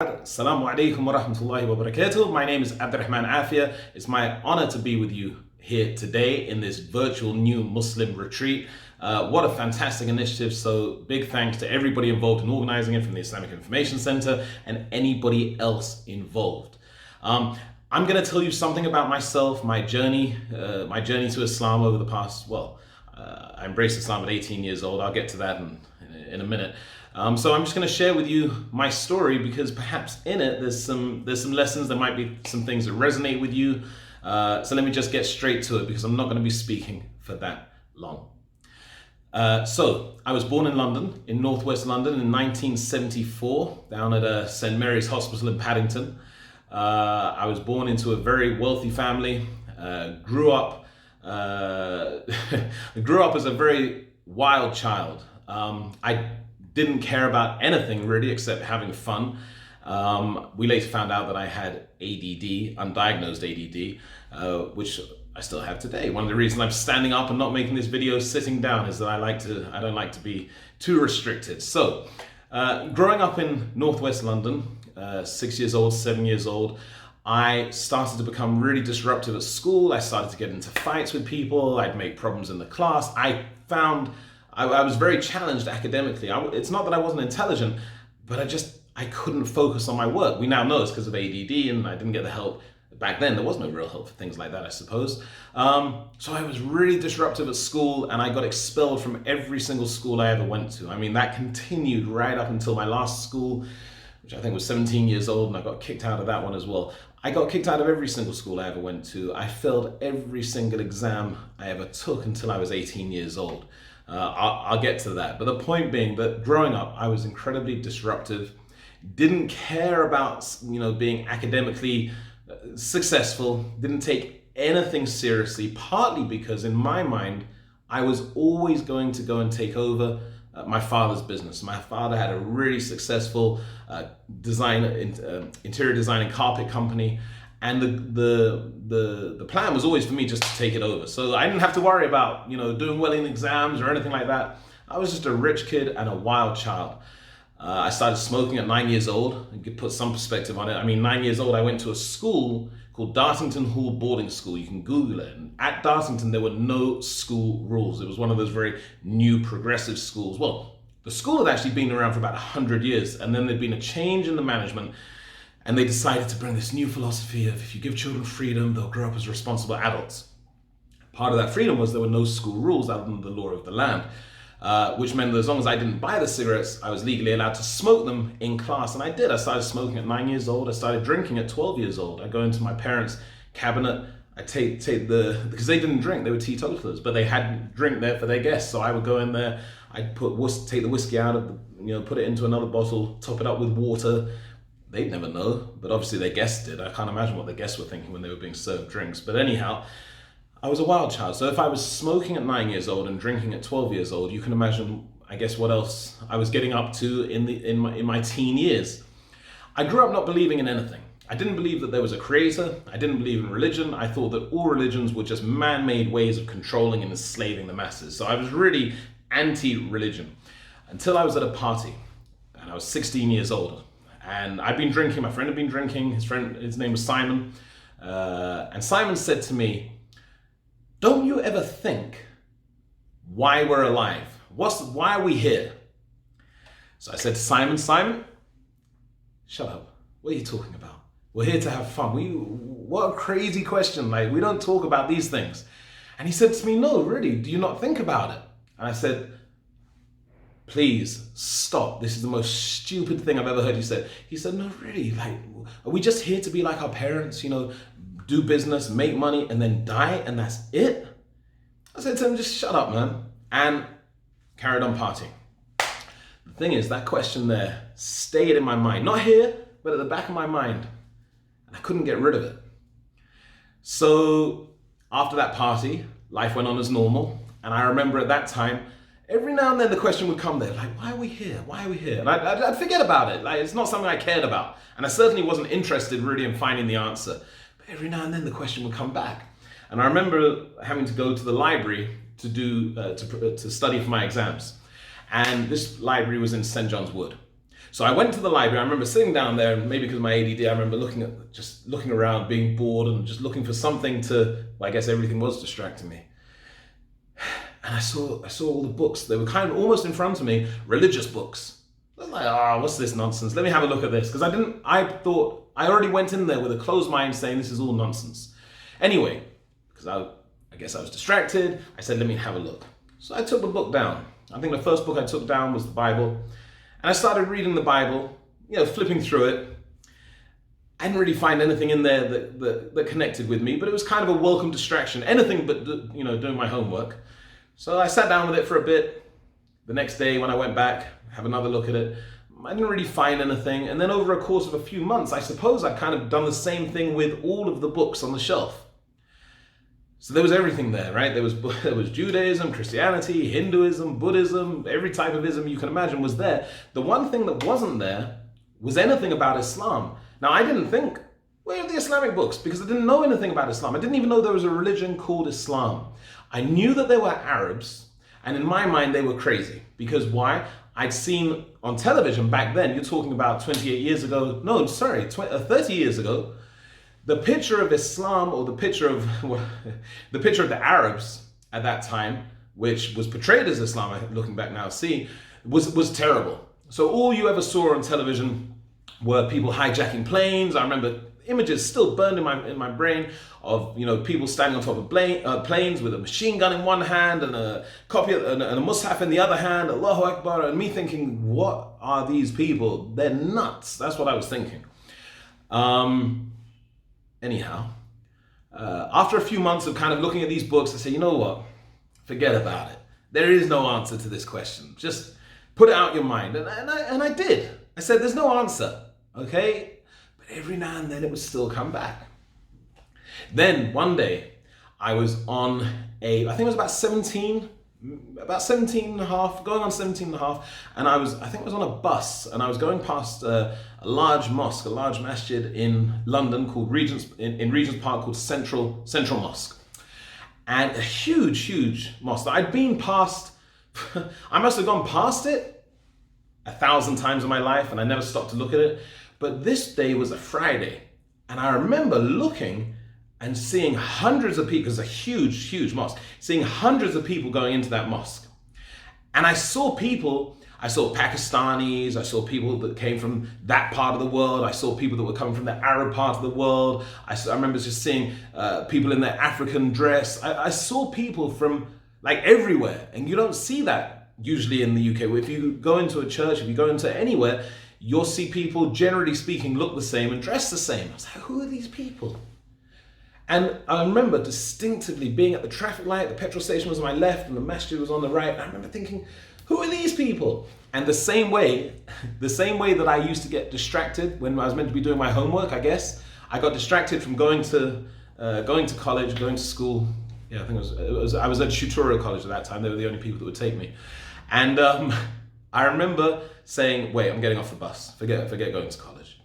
Assalamu alaikum wa rahmatullahi wa barakatuh. My name is Abdurrahman Afia. It's my honor to be with you here today in this virtual new Muslim retreat. What a fantastic initiative. So big thanks to everybody involved in organizing it, from the Islamic Information Center and anybody else involved. I'm going to tell you something about myself, my journey to Islam over the past, I embraced Islam at 18 years old. I'll get to that in a minute. So I'm just going to share with you my story, because perhaps in it there's some lessons. There might be some things that resonate with you. So let me just get straight to it, because I'm not going to be speaking for that long. So I was born in London, in northwest London, in 1974, down at St Mary's Hospital in Paddington. I was born into a very wealthy family. Grew up as a very wild child. I didn't care about anything really except having fun. We later found out that I had ADD, undiagnosed ADD, which I still have today. One of the reasons I'm standing up and not making this video sitting down is that I don't like to be too restricted. So, growing up in northwest London, 6 years old, 7 years old, I started to become really disruptive at school. I started to get into fights with people. I'd make problems in the class. I was very challenged academically. It's not that I wasn't intelligent, but I couldn't focus on my work. We now know it's because of ADD, and I didn't get the help. Back then, there was no real help for things like that, I suppose. So I was really disruptive at school, and I got expelled from every single school I ever went to. I mean, that continued right up until my last school, which I think was 17 years old, and I got kicked out of that one as well. I got kicked out of every single school I ever went to. I failed every single exam I ever took until I was 18 years old. I'll get to that. But the point being that growing up, I was incredibly disruptive, didn't care about, being academically successful, didn't take anything seriously, partly because in my mind, I was always going to go and take over my father's business. My father had a really successful interior design and carpet company. And the plan was always for me just to take it over. So I didn't have to worry about, doing well in exams or anything like that. I was just a rich kid and a wild child. I started smoking at 9 years old. You could put some perspective on it. I mean, 9 years old, I went to a school called Dartington Hall Boarding School. You can Google it. And at Dartington, there were no school rules. It was one of those very new progressive schools. Well, the school had actually been around for about 100 years. And then there'd been a change in the management. And they decided to bring this new philosophy of, if you give children freedom, they'll grow up as responsible adults. Part of that freedom was there were no school rules other than the law of the land, which meant that as long as I didn't buy the cigarettes, I was legally allowed to smoke them in class. And I did. I started smoking at 9 years old. I started drinking at 12 years old. I go into my parents' cabinet. I because they didn't drink, they were teetotalers, but they had drink there for their guests. So I would go in there, I'd take the whiskey out of put it into another bottle, top it up with water. They'd never know, but obviously their guests did. I can't imagine what the guests were thinking when they were being served drinks. But anyhow, I was a wild child. So if I was smoking at 9 years old and drinking at 12 years old, you can imagine, I guess, what else I was getting up to in my teen years. I grew up not believing in anything. I didn't believe that there was a creator. I didn't believe in religion. I thought that all religions were just man-made ways of controlling and enslaving the masses. So I was really anti-religion until I was at a party, and I was 16 years old. And I'd been drinking, my friend had been drinking, his name was Simon. And Simon said to me, "Don't you ever think why we're alive? Why are we here?" So I said to Simon, shut up. What are you talking about? We're here to have fun. What a crazy question. Like, we don't talk about these things. And he said to me, "No, really, do you not think about it?" And I said, "Please stop. This is the most stupid thing I've ever heard you say." He said, "No, really, are we just here to be like our parents, do business, make money, and then die, and that's it?" I said to him, "Just shut up, man," and carried on partying. The thing is, that question there stayed in my mind, not here, but at the back of my mind, and I couldn't get rid of it. So after that party, life went on as normal, and I remember at that time, every now and then the question would come there, like, why are we here? Why are we here? And I'd forget about it. Like, it's not something I cared about. And I certainly wasn't interested really in finding the answer. But every now and then the question would come back. And I remember having to go to the library to study for my exams. And this library was in St. John's Wood. So I went to the library. I remember sitting down there, and maybe because of my ADD, I remember looking around, being bored, and just looking for something to. Well, I guess everything was distracting me. And I saw all the books. They were kind of almost in front of me, religious books. I was like, what's this nonsense? Let me have a look at this. Because I thought, I already went in there with a closed mind saying this is all nonsense. Anyway, because I guess I was distracted, I said, let me have a look. So I took the book down. I think the first book I took down was the Bible. And I started reading the Bible, flipping through it. I didn't really find anything in there that connected with me, but it was kind of a welcome distraction. Anything but, doing my homework. So I sat down with it for a bit. The next day when I went back, have another look at it, I didn't really find anything. And then over a course of a few months, I suppose I'd kind of done the same thing with all of the books on the shelf. So there was everything there, right? There was Judaism, Christianity, Hinduism, Buddhism, every type of ism you can imagine was there. The one thing that wasn't there was anything about Islam. Now I didn't think, where are the Islamic books? Because I didn't know anything about Islam. I didn't even know there was a religion called Islam. I knew that there were Arabs, and in my mind they were crazy. Because why? I'd seen on television back then, you're talking about 28 years ago, 30 years ago, the picture of Islam, or the picture of the Arabs at that time, which was portrayed as Islam, looking back now, was terrible. So all you ever saw on television were people hijacking planes. I remember images still burned in my brain of people standing on top of planes with a machine gun in one hand and a copy and a mushaf in the other hand, Allahu Akbar, and me thinking, what are these people? They're nuts. That's what I was thinking. Anyhow, after a few months of kind of looking at these books, I said, you know what? Forget about it. There is no answer to this question. Just put it out your mind. And I did. I said, there's no answer, okay? But every now and then it would still come back. Then one day I was on I think it was about 17 and a half, going on 17 and a half, and I think I was on a bus, and I was going past a large mosque, a large masjid in London called Regent's Park, called Central Mosque. And a huge mosque that I'd been past, I must have gone past it 1,000 times in my life, and I never stopped to look at it. But this day was a Friday, and I remember looking and seeing hundreds of people, it's a huge mosque, seeing hundreds of people going into that mosque. And I saw Pakistanis, I saw people that came from that part of the world, I saw people that were coming from the Arab part of the world, I remember just seeing people in their African dress. I saw people from like everywhere, and you don't see that usually in the UK. If you go into a church, if you go into anywhere, you'll see people, generally speaking, look the same and dress the same. I was like, who are these people? And I remember distinctively being at the traffic light, the petrol station was on my left and the masjid was on the right. And I remember thinking, who are these people? And the same way that I used to get distracted when I was meant to be doing my homework, I guess, I got distracted from going to college, going to school. Yeah, I think I was at tutorial college at that time. They were the only people that would take me. And I remember saying, wait, I'm getting off the bus. Forget going to college.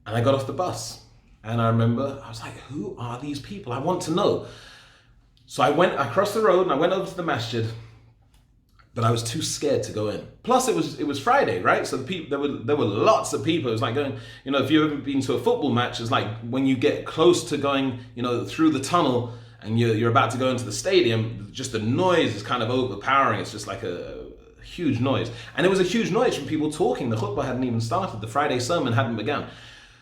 And I got off the bus. And I remember, I was like, who are these people? I want to know. So I crossed the road and I went over to the masjid, but I was too scared to go in. Plus it was Friday, right? So there were lots of people. It was like going, if you've ever been to a football match, it's like when you get close to going, through the tunnel and you're about to go into the stadium, just the noise is kind of overpowering. It's just like a huge noise. And it was a huge noise from people talking. The khutbah hadn't even started. The Friday sermon hadn't begun.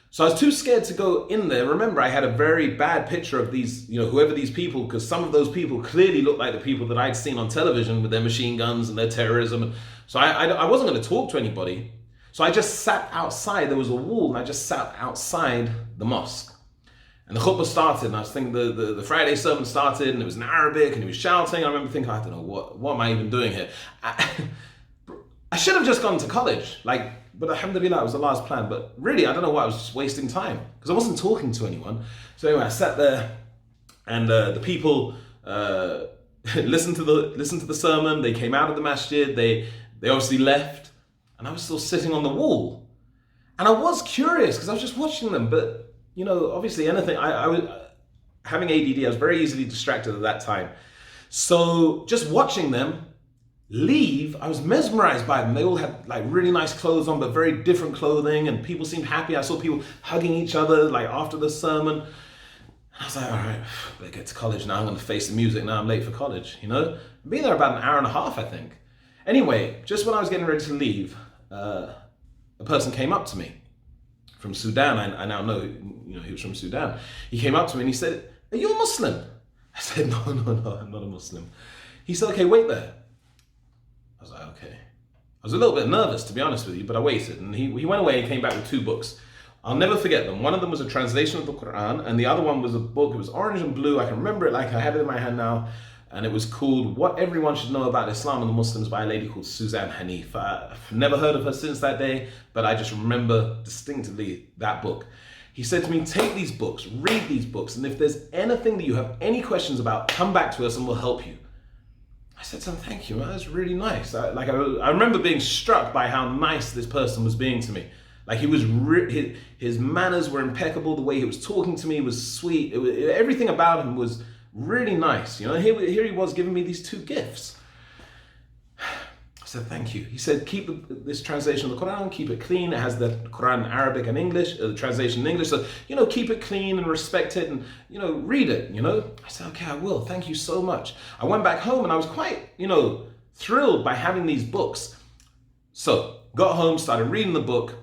So I was too scared to go in there. Remember, I had a very bad picture of these, whoever these people, because some of those people clearly looked like the people that I'd seen on television with their machine guns and their terrorism. So I wasn't going to talk to anybody. So I just sat outside. There was a wall, and I just sat outside the mosque. And the khutbah started, and I was thinking the Friday sermon started, and it was in Arabic, and he was shouting. I remember thinking, I don't know, what am I even doing here? I should have just gone to college, but alhamdulillah, it was Allah's plan. But really, I don't know why, I was just wasting time because I wasn't talking to anyone. So anyway, I sat there, and the people listened to the sermon. They came out of the masjid. They obviously left, and I was still sitting on the wall. And I was curious because I was just watching them. But obviously, anything. I was having ADD. I was very easily distracted at that time. So just watching them, leave, I was mesmerized by them. They all had like really nice clothes on, but very different clothing, and people seemed happy. I saw people hugging each other like after the sermon. And I was like, all right, better get to college now. I'm going to face the music now. I'm late for college, you know? I've been there about an hour and a half, I think. Anyway, just when I was getting ready to leave, a person came up to me from Sudan. I now know, you know, he was from Sudan. He came up to me and he said, "Are you a Muslim?" I said, no, I'm not a Muslim. He said, "Okay, wait there." I was like, okay. I was a little bit nervous, to be honest with you, but I waited. And he went away and came back with 2 books. I'll never forget them. One of them was a translation of the Quran, and the other one was a book. It was orange and blue. I can remember it like I have it in my hand now. And it was called What Everyone Should Know About Islam and the Muslims by a lady called Suzanne Hanif. I've never heard of her since that day, but I just remember distinctively that book. He said to me, "Take these books, read these books, and if there's anything that you have any questions about, come back to us and we'll help you." I said to him, "Thank you, man. That's really nice." I remember being struck by how nice this person was being to me. Like, he was his manners were impeccable. The way he was talking to me was sweet. Everything about him was really nice. You know, here he was giving me these 2 gifts. I said, "Thank you." He said, "Keep this translation of the Quran, keep it clean. It has the Quran in Arabic and English, the translation in English. So, you know, keep it clean and respect it and, you know, read it, you know." I said, "Okay, I will. Thank you so much." I went back home and I was quite, you know, thrilled by having these books. So, got home, started reading the book.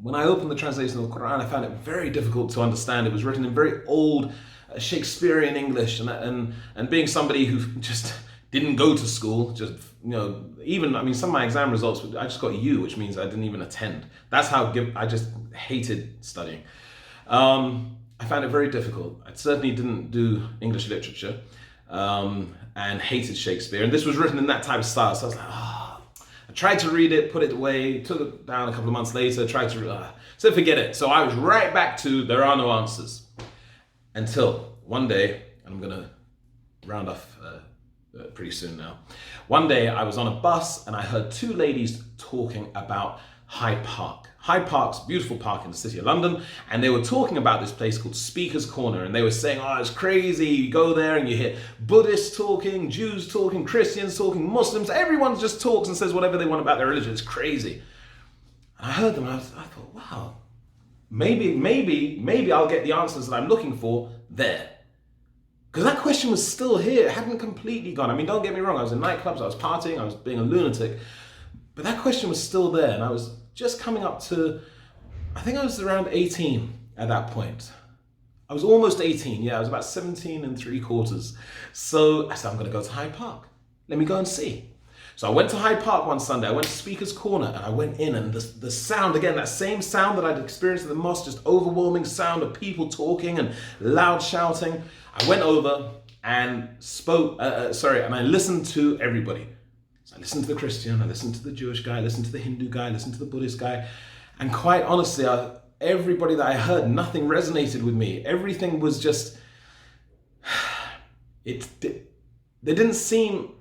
When I opened the translation of the Quran, I found it very difficult to understand. It was written in very old Shakespearean English, and being somebody who just didn't go to school, just, you know, even, I mean, some of my exam results, I just got U, which means I didn't even attend. That's how I just hated studying. I found it very difficult. I certainly didn't do English literature, and hated Shakespeare. And this was written in that type of style. So I was like, I tried to read it, put it away, took it down a couple of months later, tried to, so forget it. So I was right back to there are no answers. Until one day, and I'm gonna round off pretty soon now. One day I was on a bus and I heard 2 ladies talking about Hyde Park. Hyde Park's a beautiful park in the city of London, and they were talking about this place called Speaker's Corner, and they were saying, "Oh, it's crazy. You go there and you hear Buddhists talking, Jews talking, Christians talking, Muslims. Everyone just talks and says whatever they want about their religion. It's crazy." And I heard them and I thought, wow, maybe I'll get the answers that I'm looking for there. Because that question was still here. It hadn't completely gone. I mean, don't get me wrong. I was in nightclubs, I was partying, I was being a lunatic. But that question was still there. And I was just coming up to, I think I was around 18 at that point. I was almost 18. Yeah, I was about 17 3/4. So I said, I'm going to go to Hyde Park. Let me go and see. So I went to Hyde Park one Sunday. I went to Speaker's Corner and I went in, and the sound, again, that same sound that I'd experienced at the mosque, just overwhelming sound of people talking and loud shouting. I went over and and I listened to everybody. So I listened to the Christian, I listened to the Jewish guy, I listened to the Hindu guy, I listened to the Buddhist guy. And quite honestly, everybody that I heard, nothing resonated with me. Everything was just, there didn't seem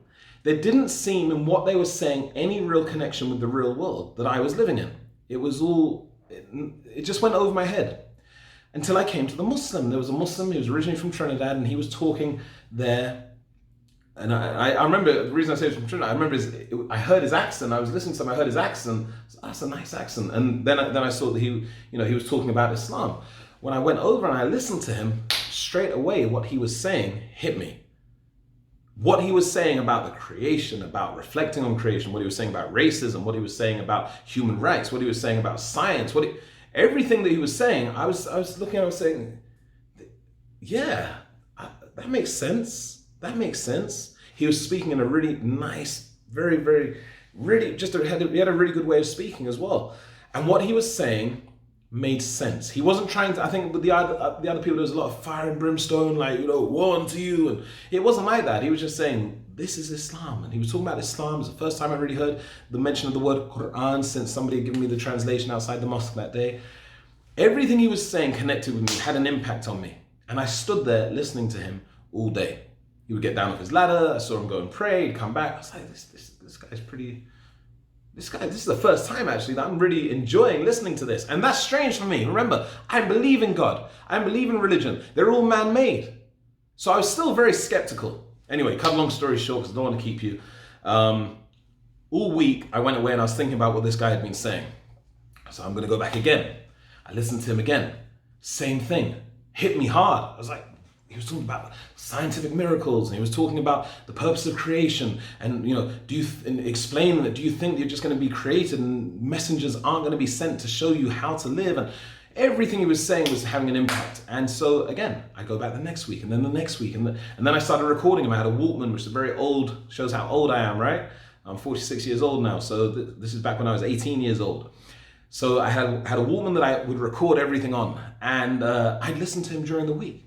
in what they were saying any real connection with the real world that I was living in. It was all, it just went over my head. Until I came to the Muslim. There was a Muslim, he was originally from Trinidad, and he was talking there. And I remember, the reason I say he was from Trinidad, I remember I heard his accent, I was listening to him, I heard his accent, so that's a nice accent. And then I saw that he was talking about Islam. When I went over and I listened to him, straight away what he was saying hit me. What he was saying about the creation, about reflecting on creation, what he was saying about racism, what he was saying about human rights, what he was saying about science, everything that he was saying, I was looking at him saying, yeah, that makes sense. That makes sense. He was speaking in a really nice, very, very, really, he had a really good way of speaking as well. And what he was saying made sense. He wasn't trying to, I think with the other people, there was a lot of fire and brimstone, like, woe unto you. And it wasn't like that. He was just saying, this is Islam. And he was talking about Islam. It was the first time I really heard the mention of the word Quran since somebody had given me the translation outside the mosque that day. Everything he was saying connected with me, had an impact on me. And I stood there listening to him all day. He would get down off his ladder. I saw him go and pray. He'd come back. I was like, this guy's pretty... This is the first time actually that I'm really enjoying listening to this. And that's strange for me. Remember, I believe in God. I believe in religion. They're all man-made. So I was still very skeptical. Anyway, cut a long story short, because I don't want to keep you. All week I went away and I was thinking about what this guy had been saying. So I'm going to go back again. I listened to him again. Same thing. Hit me hard. I was like, he was talking about scientific miracles, and he was talking about the purpose of creation, and explain that, do you think you're just going to be created and messengers aren't going to be sent to show you how to live? And everything he was saying was having an impact. And so again, I go back the next week, and then the next week, and then I started recording him. I had a Walkman, which is very old, shows how old I am, right? I'm 46 years old now, so this is back when I was 18 years old. So I had a Walkman that I would record everything on, and I'd listen to him during the week.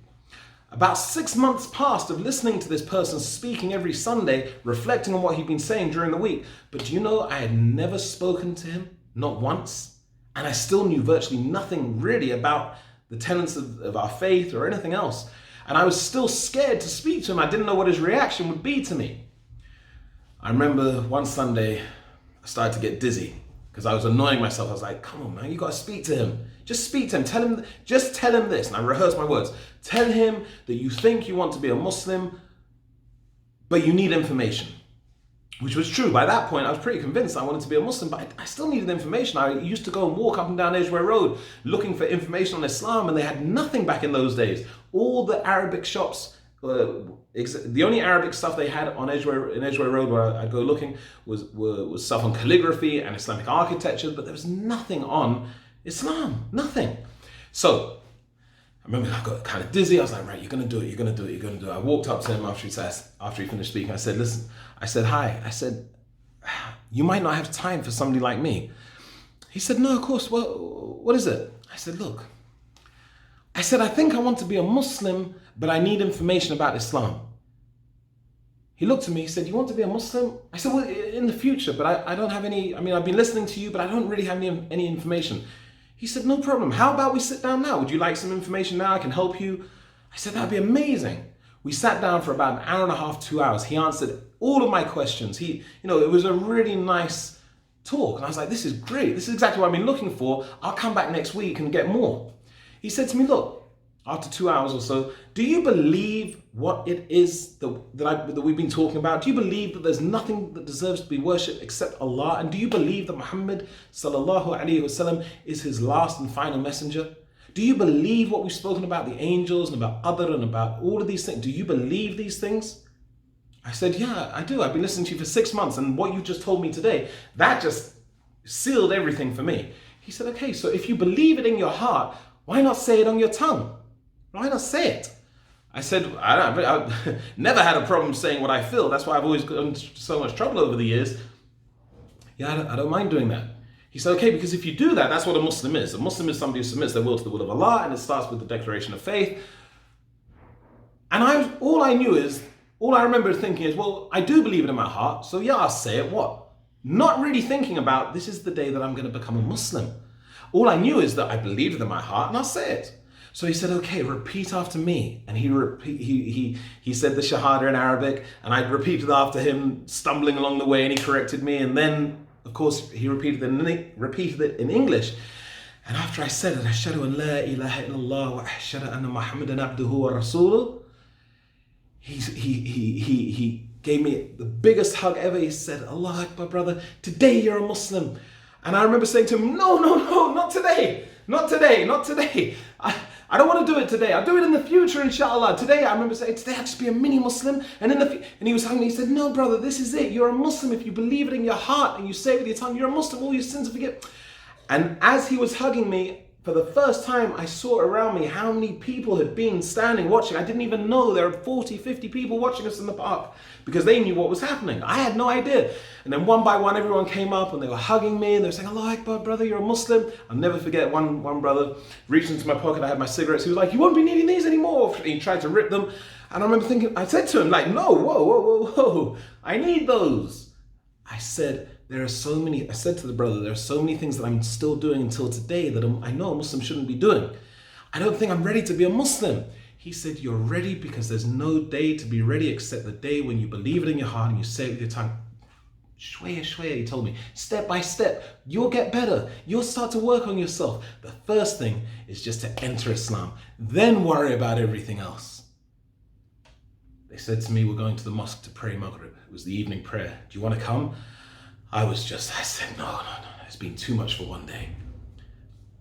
About 6 months passed of listening to this person speaking every Sunday, reflecting on what he'd been saying during the week. But do you know, I had never spoken to him, not once, and I still knew virtually nothing really about the tenets of our faith or anything else. And I was still scared to speak to him. I didn't know what his reaction would be to me. I remember one Sunday, I started to get dizzy because I was annoying myself. I was like, come on, man, you got to speak to him. Just speak to him. Just tell him this. And I rehearsed my words. Tell him that you think you want to be a Muslim, but you need information. Which was true. By that point, I was pretty convinced I wanted to be a Muslim, but I still needed information. I used to go and walk up and down Edgware Road looking for information on Islam, and they had nothing back in those days. All the Arabic shops, the only Arabic stuff they had on Edgware Road where I'd go looking was stuff on calligraphy and Islamic architecture, but there was nothing on Islam, nothing. So I remember I got kind of dizzy. I was like, right, you're going to do it. I walked up to him after he finished speaking. I said, listen, I said, hi. I said, you might not have time for somebody like me. He said, no, of course. Well, what is it? I said, look, I think I want to be a Muslim, but I need information about Islam. He looked at me, he said, you want to be a Muslim? I said, well, in the future, but I don't have any, I've been listening to you, but I don't really have any information. He said, no problem. How about we sit down now? Would you like some information now? I can help you. I said, that'd be amazing. We sat down for about an hour and a half, 2 hours. He answered all of my questions. It was a really nice talk. And I was like, this is great. This is exactly what I've been looking for. I'll come back next week and get more. He said to me, look, after 2 hours or so, do you believe what it is that we've been talking about? Do you believe that there's nothing that deserves to be worshipped except Allah? And do you believe that Muhammad sallallahu alaihi wasallam is his last and final messenger? Do you believe what we've spoken about the angels and about Adr and about all of these things? Do you believe these things? I said, yeah, I do. I've been listening to you for 6 months, and what you just told me today, that just sealed everything for me. He said, okay, so if you believe it in your heart, why not say it on your tongue? Why not say it? I said, I never had a problem saying what I feel. That's why I've always gotten into so much trouble over the years. Yeah, I don't mind doing that. He said, okay, because if you do that, that's what a Muslim is. A Muslim is somebody who submits their will to the will of Allah, and it starts with the declaration of faith. And all I remember thinking is, well, I do believe it in my heart, so yeah, I'll say it. What? Not really thinking about, this is the day that I'm going to become a Muslim. All I knew is that I believed it in my heart, and I'll say it. So he said, okay, repeat after me. And he said the Shahada in Arabic, and I repeated after him, stumbling along the way, and he corrected me. And then, of course, he repeated it in English. And after I said it, Ashhadu an la ilaha illallah wa ashhadu anna Muhammadan abduhu wa rasuluh, he gave me the biggest hug ever. He said, Allah Akbar, brother, today you're a Muslim. And I remember saying to him, no, not today. Not today. I don't want to do it today. I'll do it in the future, inshallah. Today, I remember saying, today I'll just be a mini Muslim. And he was hugging me. He said, no, brother, this is it. You're a Muslim. If you believe it in your heart and you say it with your tongue, you're a Muslim. All your sins are forgiven. And as he was hugging me, for the first time, I saw around me how many people had been standing watching. I didn't even know there were 40, 50 people watching us in the park because they knew what was happening. I had no idea. And then one by one, everyone came up and they were hugging me and they were saying, Allah Akbar, brother, you're a Muslim. I'll never forget one brother reached into my pocket. I had my cigarettes. He was like, you won't be needing these anymore. He tried to rip them. And I remember thinking, I said to him, like, no, whoa. I need those. I said to the brother, there are so many things that I'm still doing until today that I know a Muslim shouldn't be doing. I don't think I'm ready to be a Muslim. He said, you're ready because there's no day to be ready except the day when you believe it in your heart and you say it with your tongue. Shwaya, he told me, step by step, you'll get better. You'll start to work on yourself. The first thing is just to enter Islam. Then worry about everything else. They said to me, we're going to the mosque to pray Maghrib. It was the evening prayer. Do you want to come? I said, no, it's been too much for one day.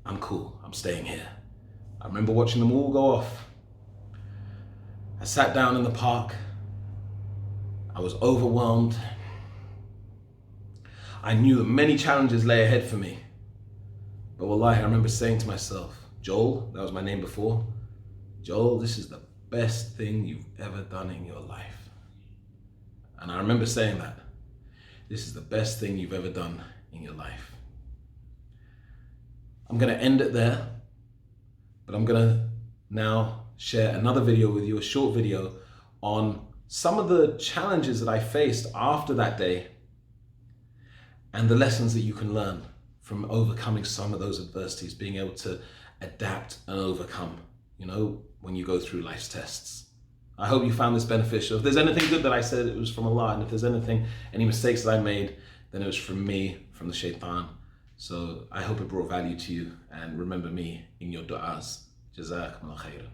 I'm cool, I'm staying here. I remember watching them all go off. I sat down in the park. I was overwhelmed. I knew that many challenges lay ahead for me. But wallahi, I remember saying to myself, Joel, that was my name before, Joel, this is the best thing you've ever done in your life. And I remember saying that. This is the best thing you've ever done in your life. I'm gonna end it there, but I'm gonna now share another video with you, a short video on some of the challenges that I faced after that day and the lessons that you can learn from overcoming some of those adversities, being able to adapt and overcome, when you go through life's tests. I hope you found this beneficial. If there's anything good that I said, it was from Allah, and if there's any mistakes that I made, then it was from me, from the shaitan. So I hope it brought value to you, and remember me in your du'as. Jazakumullah khairan.